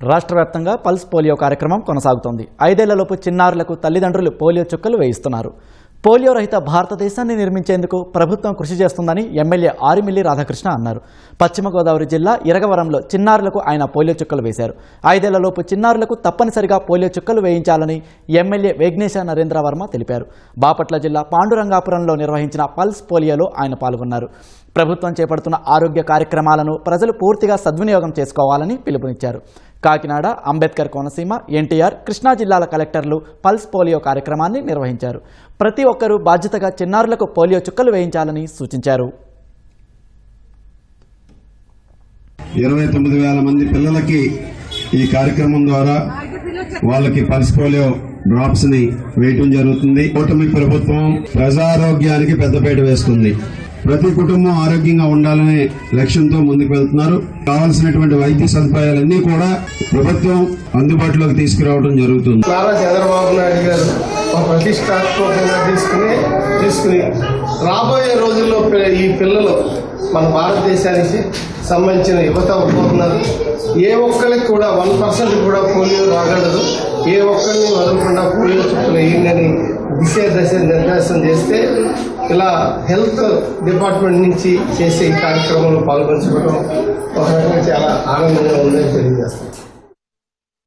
రాష్ట్ర వ్యాప్తంగా pulse polio కార్యక్రమం కొనసాగుతోంది. 5 ఏళ్లలోపు చిన్నారులకు తల్లిదండ్రులు పోలియో చుక్కలు వేయిస్తున్నారు. పోలియో రహిత భారతదేశాన్ని నిర్మించేందుకు ప్రభుత్వం కృషి చేస్తుందని ఎమ్మెల్యే ఆరిమిల్లి రాధాకృష్ణ అన్నారు. పశ్చిమ గోదావరి జిల్లా ఇరగవరంలో చిన్నారులకు ఆయన పోలియో చుక్కలు వేశారు. 5 ఏళ్లలోపు చిన్నారులకు తప్పనిసరిగా పోలియో చుక్కలు వేయించాలని ఎమ్మెల్యే వేగ్నేశ నరేంద్ర వర్మ తెలిపారు. బాపట్ల జిల్లా పాండురంగాపురంలో నిర్వహించిన పల్స్ పోలియోలో ఆయన పాల్గొన్నారు. ప్రభుత్వం చేపడుతున్న ఆరోగ్య కార్యక్రమాలను ప్రజలు పూర్తిగా సద్వినియోగం చేసుకోవాలని పిలుపునిచ్చారు. కాకినాడ, అంబేద్కర్ కోనసీమ, ఎన్టీఆర్, కృష్ణా జిల్లాల కలెక్టర్లు పల్స్ పోలియో కార్యక్రమాన్ని నిర్వహించారు. ప్రతి ఒక్కరూ బాధ్యతగా చిన్నారులకు పోలియో చుక్కలు వేయించాలని సూచించారు. 29,000 మంది పిల్లలకి ఈ కార్యక్రమం ద్వారా వాళ్ళకి పల్స్ పోలియో డ్రాప్స్ ని వేయటం జరుగుతుంది. కూటమి ప్రభుత్వం ప్రజారోగ్యానికి పెద్దపీట వేస్తుంది. ప్రతి కుటుంబం ఆరోగ్యంగా ఉండాలనే లక్ష్యంతో ముందుకు వెళ్తున్నారు. కావాల్సినటువంటి వైద్య సదుపాయాలన్నీ కూడా ప్రభుత్వం అందుబాటులోకి తీసుకురావడం జరుగుతుంది. నారా చంద్రబాబు నాయుడు గారు ప్రతిష్టాత్మకంగా తీసుకుని రాబోయే రోజుల్లో ఈ పిల్లలు మన భారతదేశానికి సంబంధించిన యువత అయిపోతున్నారు. ఏ ఒక్కరికి కూడా 1% కూడా పోలియో రాగలదు. ఏ ఒక్కరిని వదలకుండా పోలియో చుక్కలు వేయండి దశ నిర్దేశం చేస్తే ఇలా హెల్త్ డిపార్ట్మెంట్ నుంచి చేసే ఈ కార్యక్రమంలో పాల్గొంచుకోవడం ఒక రకంగా చాలా ఆనందంగా ఉందని తెలియజేస్తాం.